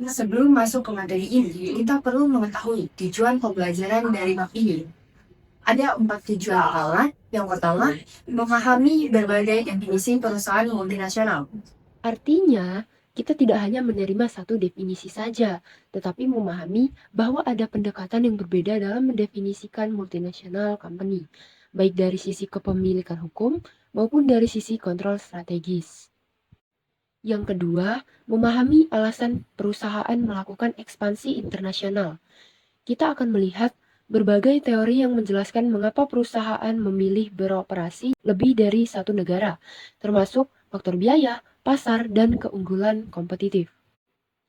Sebelum masuk ke materi ini, kita perlu mengetahui tujuan pembelajaran dari bab ini. Ada 4 tujuan utama. Yang pertama, memahami berbagai definisi perusahaan multinasional. Artinya, kita tidak hanya menerima satu definisi saja, tetapi memahami bahwa ada pendekatan yang berbeda dalam mendefinisikan multinational company, baik dari sisi kepemilikan hukum maupun dari sisi kontrol strategis. Yang kedua, memahami alasan perusahaan melakukan ekspansi internasional. Kita akan melihat berbagai teori yang menjelaskan mengapa perusahaan memilih beroperasi lebih dari satu negara, termasuk faktor biaya, pasar, dan keunggulan kompetitif.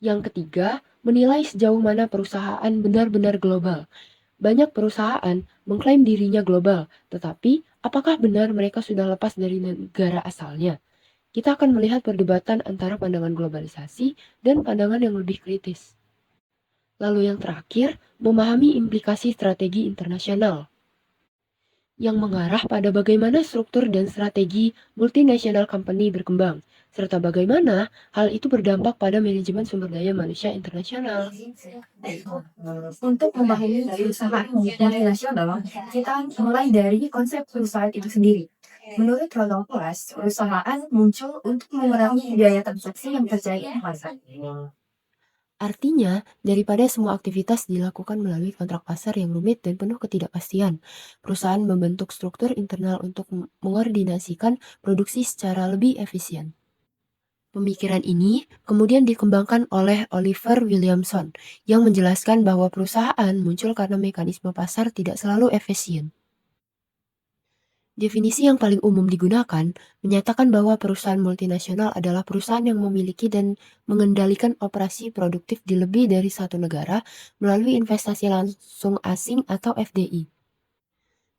Yang ketiga, menilai sejauh mana perusahaan benar-benar global. Banyak perusahaan mengklaim dirinya global, tetapi apakah benar mereka sudah lepas dari negara asalnya? Kita akan melihat perdebatan antara pandangan globalisasi dan pandangan yang lebih kritis. Lalu yang terakhir, memahami implikasi strategi internasional yang mengarah pada bagaimana struktur dan strategi multinational company berkembang, serta bagaimana hal itu berdampak pada manajemen sumber daya manusia internasional. Untuk memahami perusahaan multinasional, kita mulai dari konsep perusahaan itu sendiri. Menurut Ronald Plus, perusahaan muncul untuk mengurangi biaya transaksi yang terjadi di pasar. Artinya, daripada semua aktivitas dilakukan melalui kontrak pasar yang rumit dan penuh ketidakpastian, perusahaan membentuk struktur internal untuk mengordinasikan produksi secara lebih efisien. Pemikiran ini kemudian dikembangkan oleh Oliver Williamson yang menjelaskan bahwa perusahaan muncul karena mekanisme pasar tidak selalu efisien. Definisi yang paling umum digunakan menyatakan bahwa perusahaan multinasional adalah perusahaan yang memiliki dan mengendalikan operasi produktif di lebih dari satu negara melalui investasi langsung asing atau FDI.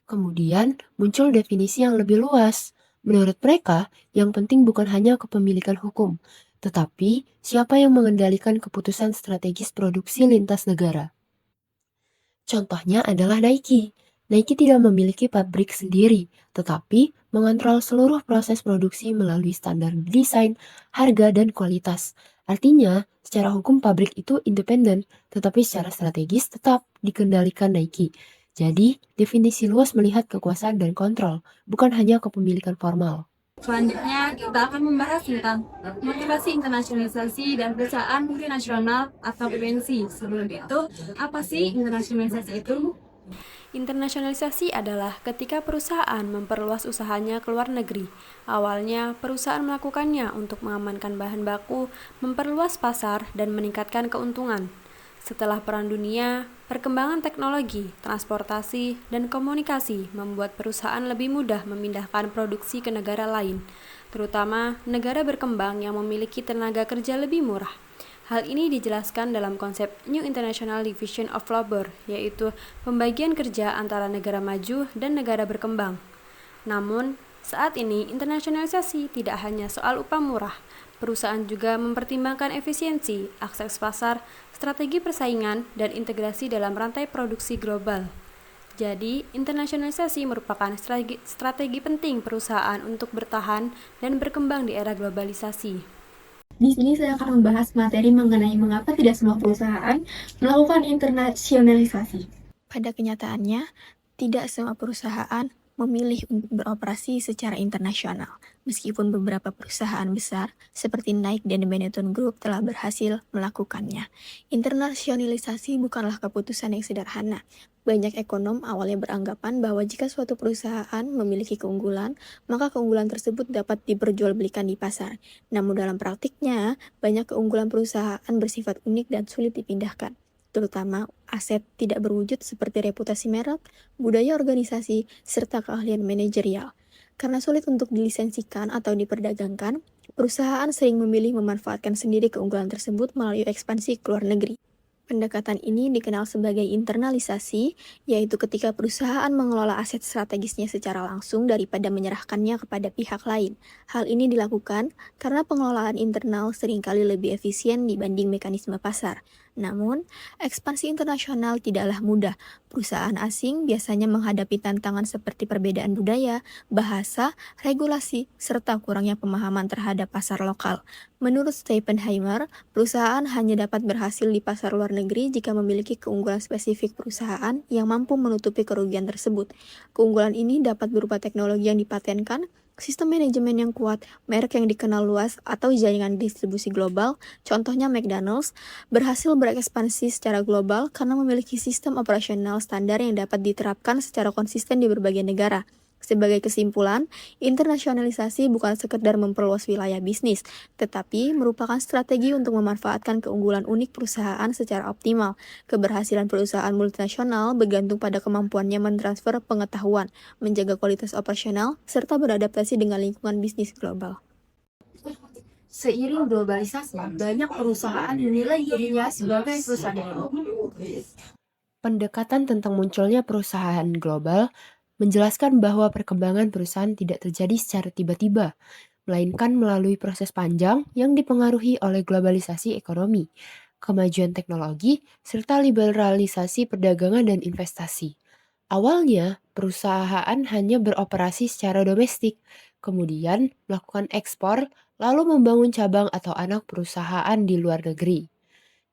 Kemudian muncul definisi yang lebih luas. Menurut mereka, yang penting bukan hanya kepemilikan hukum, tetapi siapa yang mengendalikan keputusan strategis produksi lintas negara. Contohnya adalah Nike. Nike tidak memiliki pabrik sendiri, tetapi mengontrol seluruh proses produksi melalui standar desain, harga, dan kualitas. Artinya, secara hukum pabrik itu independen, tetapi secara strategis tetap dikendalikan Nike. Jadi, definisi luas melihat kekuasaan dan kontrol, bukan hanya kepemilikan formal. Selanjutnya, kita akan membahas tentang motivasi internasionalisasi dan perusahaan multinasional atau IMNC. Sebelum itu, apa sih internasionalisasi itu? Internasionalisasi adalah ketika perusahaan memperluas usahanya ke luar negeri. Awalnya, perusahaan melakukannya untuk mengamankan bahan baku, memperluas pasar, dan meningkatkan keuntungan. Setelah Perang Dunia, perkembangan teknologi, transportasi, dan komunikasi membuat perusahaan lebih mudah memindahkan produksi ke negara lain, terutama negara berkembang yang memiliki tenaga kerja lebih murah. Hal ini dijelaskan dalam konsep New International Division of Labor, yaitu pembagian kerja antara negara maju dan negara berkembang. Namun, saat ini internasionalisasi tidak hanya soal upah murah. Perusahaan juga mempertimbangkan efisiensi, akses pasar, strategi persaingan, dan integrasi dalam rantai produksi global. Jadi, internasionalisasi merupakan strategi penting perusahaan untuk bertahan dan berkembang di era globalisasi. Di sini saya akan membahas materi mengenai mengapa tidak semua perusahaan melakukan internasionalisasi. Pada kenyataannya, tidak semua perusahaan memilih untuk beroperasi secara internasional, meskipun beberapa perusahaan besar seperti Nike dan Benetton Group telah berhasil melakukannya. Internasionalisasi bukanlah keputusan yang sederhana. Banyak ekonom awalnya beranggapan bahwa jika suatu perusahaan memiliki keunggulan, maka keunggulan tersebut dapat diperjualbelikan di pasar. Namun dalam praktiknya, banyak keunggulan perusahaan bersifat unik dan sulit dipindahkan, terutama aset tidak berwujud seperti reputasi merek, budaya organisasi, serta keahlian manajerial. Karena sulit untuk dilisensikan atau diperdagangkan, perusahaan sering memilih memanfaatkan sendiri keunggulan tersebut melalui ekspansi ke luar negeri. Pendekatan ini dikenal sebagai internalisasi, yaitu ketika perusahaan mengelola aset strategisnya secara langsung daripada menyerahkannya kepada pihak lain. Hal ini dilakukan karena pengelolaan internal seringkali lebih efisien dibanding mekanisme pasar. Namun, ekspansi internasional tidaklah mudah. Perusahaan asing biasanya menghadapi tantangan seperti perbedaan budaya, bahasa, regulasi, serta kurangnya pemahaman terhadap pasar lokal. Menurut Stephenheimer, perusahaan hanya dapat berhasil di pasar luar negeri jika memiliki keunggulan spesifik perusahaan yang mampu menutupi kerugian tersebut. Keunggulan ini dapat berupa teknologi yang dipatenkan, sistem manajemen yang kuat, merek yang dikenal luas, atau jaringan distribusi global. Contohnya McDonald's berhasil berekspansi secara global karena memiliki sistem operasional standar yang dapat diterapkan secara konsisten di berbagai negara. Sebagai kesimpulan, internasionalisasi bukan sekedar memperluas wilayah bisnis, tetapi merupakan strategi untuk memanfaatkan keunggulan unik perusahaan secara optimal. Keberhasilan perusahaan multinasional bergantung pada kemampuannya mentransfer pengetahuan, menjaga kualitas operasional, serta beradaptasi dengan lingkungan bisnis global. Seiring globalisasi, banyak perusahaan menilai dirinya sebagai perusahaan global. Pendekatan tentang munculnya perusahaan global menjelaskan bahwa perkembangan perusahaan tidak terjadi secara tiba-tiba, melainkan melalui proses panjang yang dipengaruhi oleh globalisasi ekonomi, kemajuan teknologi, serta liberalisasi perdagangan dan investasi. Awalnya, perusahaan hanya beroperasi secara domestik, kemudian melakukan ekspor, lalu membangun cabang atau anak perusahaan di luar negeri.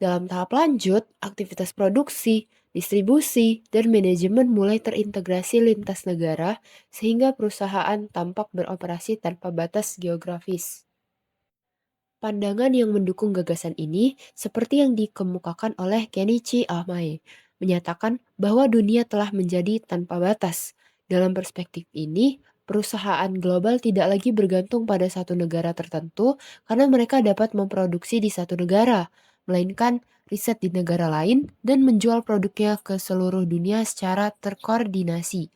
Dalam tahap lanjut, aktivitas produksi, distribusi, dan manajemen mulai terintegrasi lintas negara sehingga perusahaan tampak beroperasi tanpa batas geografis. Pandangan yang mendukung gagasan ini seperti yang dikemukakan oleh Kenichi Ahmai, menyatakan bahwa dunia telah menjadi tanpa batas. Dalam perspektif ini, perusahaan global tidak lagi bergantung pada satu negara tertentu karena mereka dapat memproduksi di satu negara, melainkan riset di negara lain dan menjual produknya ke seluruh dunia secara terkoordinasi.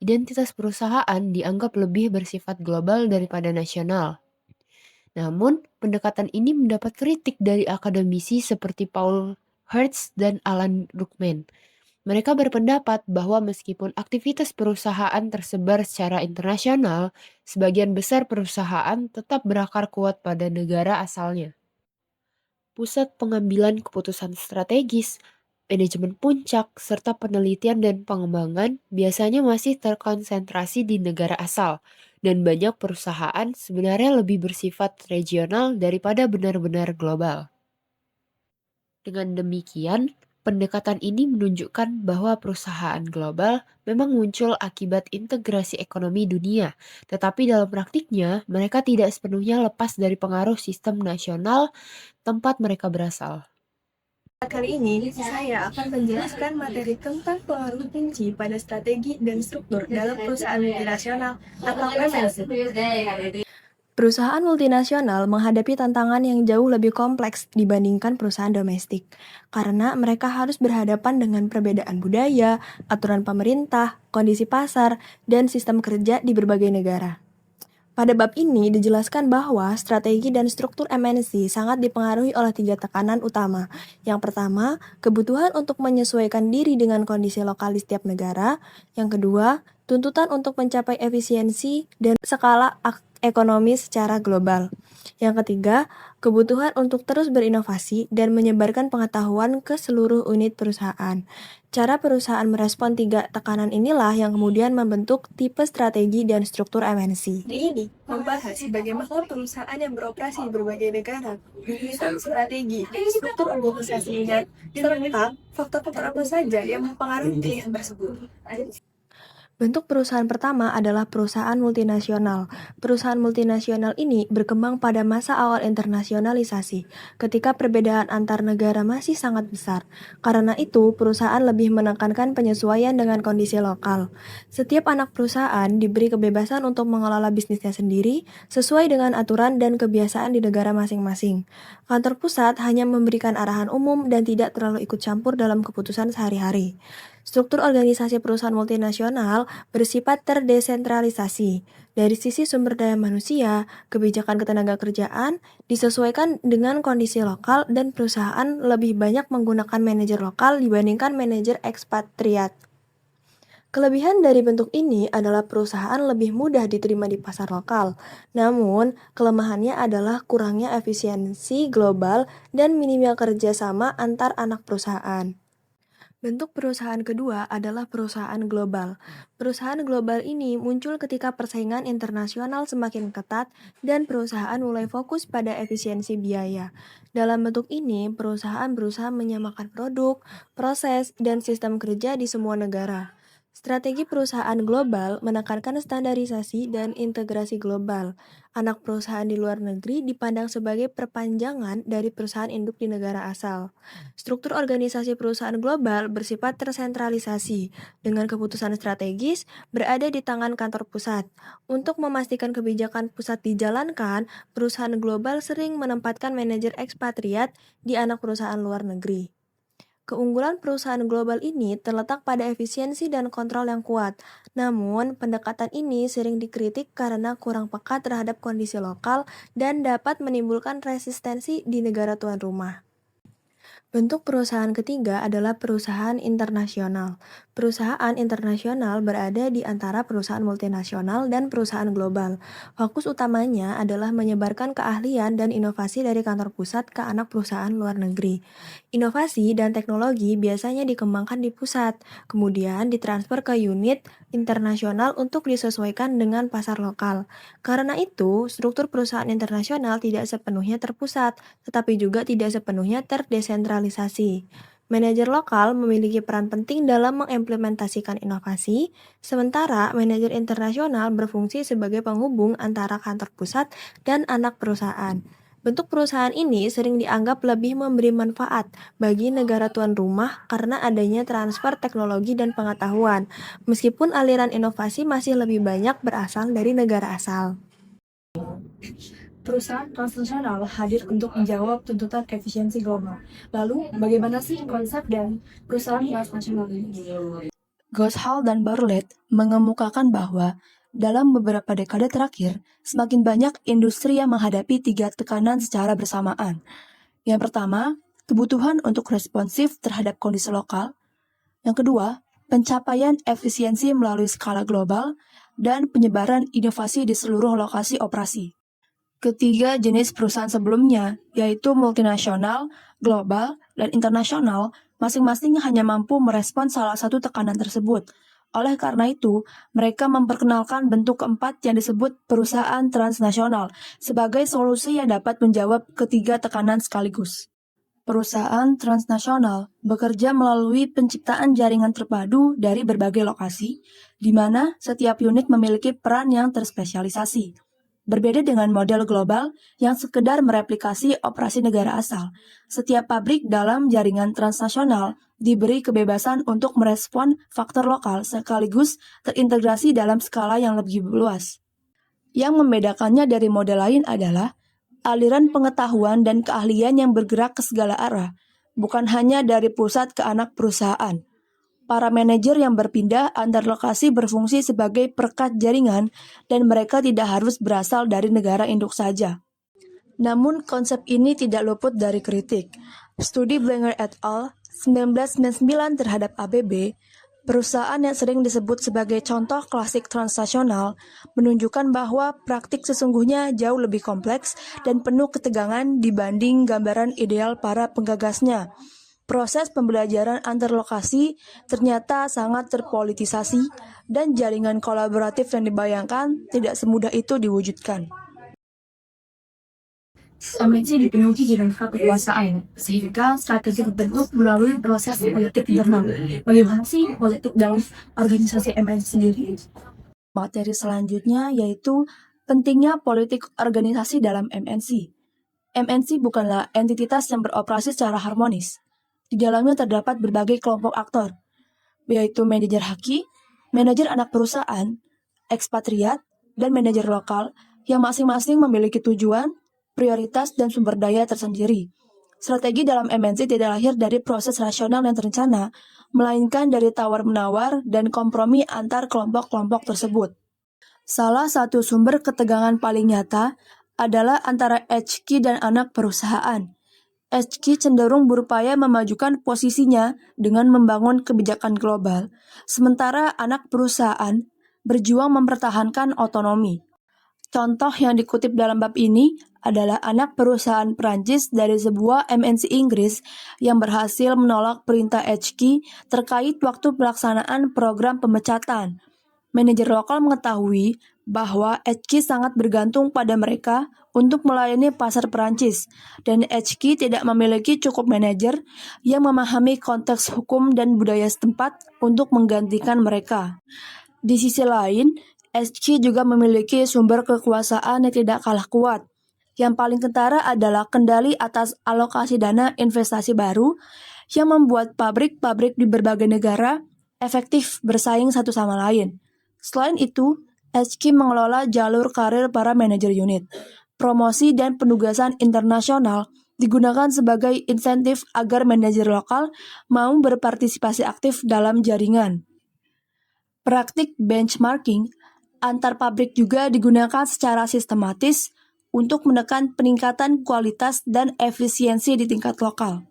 Identitas perusahaan dianggap lebih bersifat global daripada nasional. Namun, pendekatan ini mendapat kritik dari akademisi seperti Paul Hertz dan Alan Ruckman. Mereka berpendapat bahwa meskipun aktivitas perusahaan tersebar secara internasional, sebagian besar perusahaan tetap berakar kuat pada negara asalnya. Pusat pengambilan keputusan strategis, manajemen puncak, serta penelitian dan pengembangan biasanya masih terkonsentrasi di negara asal, dan banyak perusahaan sebenarnya lebih bersifat regional daripada benar-benar global. Dengan demikian, pendekatan ini menunjukkan bahwa perusahaan global memang muncul akibat integrasi ekonomi dunia, tetapi dalam praktiknya mereka tidak sepenuhnya lepas dari pengaruh sistem nasional tempat mereka berasal. Kali ini, saya akan menjelaskan materi tentang pengaruh kunci pada strategi dan struktur dalam perusahaan multinasional atau MNC. Perusahaan multinasional menghadapi tantangan yang jauh lebih kompleks dibandingkan perusahaan domestik, karena mereka harus berhadapan dengan perbedaan budaya, aturan pemerintah, kondisi pasar, dan sistem kerja di berbagai negara. Pada bab ini dijelaskan bahwa strategi dan struktur MNC sangat dipengaruhi oleh 3 tekanan utama. Yang pertama, kebutuhan untuk menyesuaikan diri dengan kondisi lokal di setiap negara. Yang kedua, tuntutan untuk mencapai efisiensi dan skala ekonomi secara global. Yang ketiga, kebutuhan untuk terus berinovasi dan menyebarkan pengetahuan ke seluruh unit perusahaan. Cara perusahaan merespon 3 tekanan inilah yang kemudian membentuk tipe strategi dan struktur MNC. Ini membahas bagaimana perusahaan yang beroperasi di berbagai negara, menyusun strategi, struktur organisasinya, serta faktor-faktor apa saja yang mempengaruhi pilihan tersebut. Bentuk perusahaan pertama adalah perusahaan multinasional. Perusahaan multinasional ini berkembang pada masa awal internasionalisasi, ketika perbedaan antar negara masih sangat besar. Karena itu, perusahaan lebih menekankan penyesuaian dengan kondisi lokal. Setiap anak perusahaan diberi kebebasan untuk mengelola bisnisnya sendiri, sesuai dengan aturan dan kebiasaan di negara masing-masing. Kantor pusat hanya memberikan arahan umum dan tidak terlalu ikut campur dalam keputusan sehari-hari. Struktur organisasi perusahaan multinasional bersifat terdesentralisasi. Dari sisi sumber daya manusia, kebijakan ketenagakerjaan disesuaikan dengan kondisi lokal dan perusahaan lebih banyak menggunakan manajer lokal dibandingkan manajer ekspatriat. Kelebihan dari bentuk ini adalah perusahaan lebih mudah diterima di pasar lokal. Namun, kelemahannya adalah kurangnya efisiensi global dan minimnya kerjasama antar anak perusahaan. Bentuk perusahaan kedua adalah perusahaan global. Perusahaan global ini muncul ketika persaingan internasional semakin ketat dan perusahaan mulai fokus pada efisiensi biaya. Dalam bentuk ini, perusahaan berusaha menyamakan produk, proses, dan sistem kerja di semua negara. Strategi perusahaan global menekankan standarisasi dan integrasi global. Anak perusahaan di luar negeri dipandang sebagai perpanjangan dari perusahaan induk di negara asal. Struktur organisasi perusahaan global bersifat tersentralisasi, dengan keputusan strategis berada di tangan kantor pusat. Untuk memastikan kebijakan pusat dijalankan, perusahaan global sering menempatkan manajer ekspatriat di anak perusahaan luar negeri. Keunggulan perusahaan global ini terletak pada efisiensi dan kontrol yang kuat. Namun, pendekatan ini sering dikritik karena kurang peka terhadap kondisi lokal dan dapat menimbulkan resistensi di negara tuan rumah. Bentuk perusahaan ketiga adalah perusahaan internasional. Perusahaan internasional berada di antara perusahaan multinasional dan perusahaan global. Fokus utamanya adalah menyebarkan keahlian dan inovasi dari kantor pusat ke anak perusahaan luar negeri. Inovasi dan teknologi biasanya dikembangkan di pusat, kemudian ditransfer ke unit internasional untuk disesuaikan dengan pasar lokal. Karena itu, struktur perusahaan internasional tidak sepenuhnya terpusat, tetapi juga tidak sepenuhnya terdesentralisasi. Manajer lokal memiliki peran penting dalam mengimplementasikan inovasi, sementara manajer internasional berfungsi sebagai penghubung antara kantor pusat dan anak perusahaan. Bentuk perusahaan ini sering dianggap lebih memberi manfaat bagi negara tuan rumah karena adanya transfer teknologi dan pengetahuan, meskipun aliran inovasi masih lebih banyak berasal dari negara asal. Perusahaan transnasional hadir untuk menjawab tuntutan efisiensi global. Lalu, bagaimana sih konsep dan perusahaan transnasional ini? Goshal dan Bartlett mengemukakan bahwa dalam beberapa dekade terakhir, semakin banyak industri yang menghadapi 3 tekanan secara bersamaan. Yang pertama, kebutuhan untuk responsif terhadap kondisi lokal. Yang kedua, pencapaian efisiensi melalui skala global dan penyebaran inovasi di seluruh lokasi operasi. Ketiga jenis perusahaan sebelumnya, yaitu multinasional, global, dan internasional, masing-masing hanya mampu merespon salah satu tekanan tersebut. Oleh karena itu, mereka memperkenalkan bentuk keempat yang disebut perusahaan transnasional sebagai solusi yang dapat menjawab ketiga tekanan sekaligus. Perusahaan transnasional bekerja melalui penciptaan jaringan terpadu dari berbagai lokasi, di mana setiap unit memiliki peran yang terspesialisasi. Berbeda dengan model global yang sekedar mereplikasi operasi negara asal, setiap pabrik dalam jaringan transnasional diberi kebebasan untuk merespon faktor lokal sekaligus terintegrasi dalam skala yang lebih luas. Yang membedakannya dari model lain adalah aliran pengetahuan dan keahlian yang bergerak ke segala arah, bukan hanya dari pusat ke anak perusahaan. Para manajer yang berpindah antar lokasi berfungsi sebagai perekat jaringan dan mereka tidak harus berasal dari negara induk saja. Namun konsep ini tidak luput dari kritik. Studi Blenger et al. 1999 terhadap ABB, perusahaan yang sering disebut sebagai contoh klasik transnasional, menunjukkan bahwa praktik sesungguhnya jauh lebih kompleks dan penuh ketegangan dibanding gambaran ideal para penggagasnya. Proses pembelajaran antar lokasi ternyata sangat terpolitisasi dan jaringan kolaboratif yang dibayangkan tidak semudah itu diwujudkan. MNC dipenuhi dengan kekuasaan, sehingga strategi terbentuk melalui proses politik internal. Bagaimana sih politik dalam organisasi MNC sendiri? Materi selanjutnya yaitu pentingnya politik organisasi dalam MNC. MNC bukanlah entitas yang beroperasi secara harmonis. Di dalamnya terdapat berbagai kelompok aktor, yaitu manajer haki, manajer anak perusahaan, ekspatriat, dan manajer lokal yang masing-masing memiliki tujuan, prioritas, dan sumber daya tersendiri. Strategi dalam MNC tidak lahir dari proses rasional yang terencana, melainkan dari tawar-menawar dan kompromi antar kelompok-kelompok tersebut. Salah satu sumber ketegangan paling nyata adalah antara HQ dan anak perusahaan. HQ cenderung berupaya memajukan posisinya dengan membangun kebijakan global, sementara anak perusahaan berjuang mempertahankan otonomi. Contoh yang dikutip dalam bab ini adalah anak perusahaan Prancis dari sebuah MNC Inggris yang berhasil menolak perintah HQ terkait waktu pelaksanaan program pemecatan. Manajer lokal mengetahui bahwa HQ sangat bergantung pada mereka untuk melayani pasar Perancis, dan HQ tidak memiliki cukup manajer yang memahami konteks hukum dan budaya setempat untuk menggantikan mereka. Di sisi lain, HQ juga memiliki sumber kekuasaan yang tidak kalah kuat. Yang paling kentara adalah kendali atas alokasi dana investasi baru yang membuat pabrik-pabrik di berbagai negara efektif bersaing satu sama lain. Selain itu, HQ mengelola jalur karir para manajer unit. Promosi dan penugasan internasional digunakan sebagai insentif agar manajer lokal mau berpartisipasi aktif dalam jaringan. Praktik benchmarking antar pabrik juga digunakan secara sistematis untuk menekan peningkatan kualitas dan efisiensi di tingkat lokal.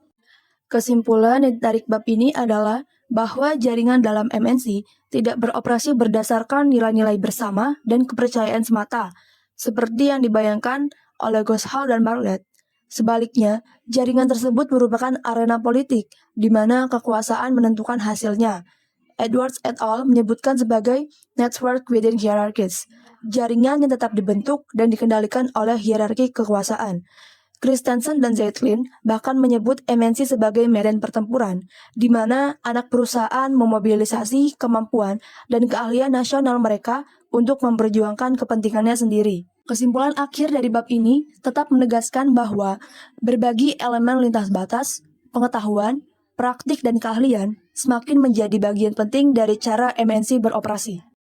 Kesimpulan yang ditarik bab ini adalah bahwa jaringan dalam MNC tidak beroperasi berdasarkan nilai-nilai bersama dan kepercayaan semata, seperti yang dibayangkan oleh Goshal dan Bartlett. Sebaliknya, jaringan tersebut merupakan arena politik di mana kekuasaan menentukan hasilnya. Edwards et al. Menyebutkan sebagai network within hierarchies, jaringan yang tetap dibentuk dan dikendalikan oleh hierarki kekuasaan. Christensen dan Zeitlin bahkan menyebut MNC sebagai medan pertempuran, di mana anak perusahaan memobilisasi kemampuan dan keahlian nasional mereka untuk memperjuangkan kepentingannya sendiri. Kesimpulan akhir dari bab ini tetap menegaskan bahwa berbagi elemen lintas batas, pengetahuan, praktik dan keahlian semakin menjadi bagian penting dari cara MNC beroperasi.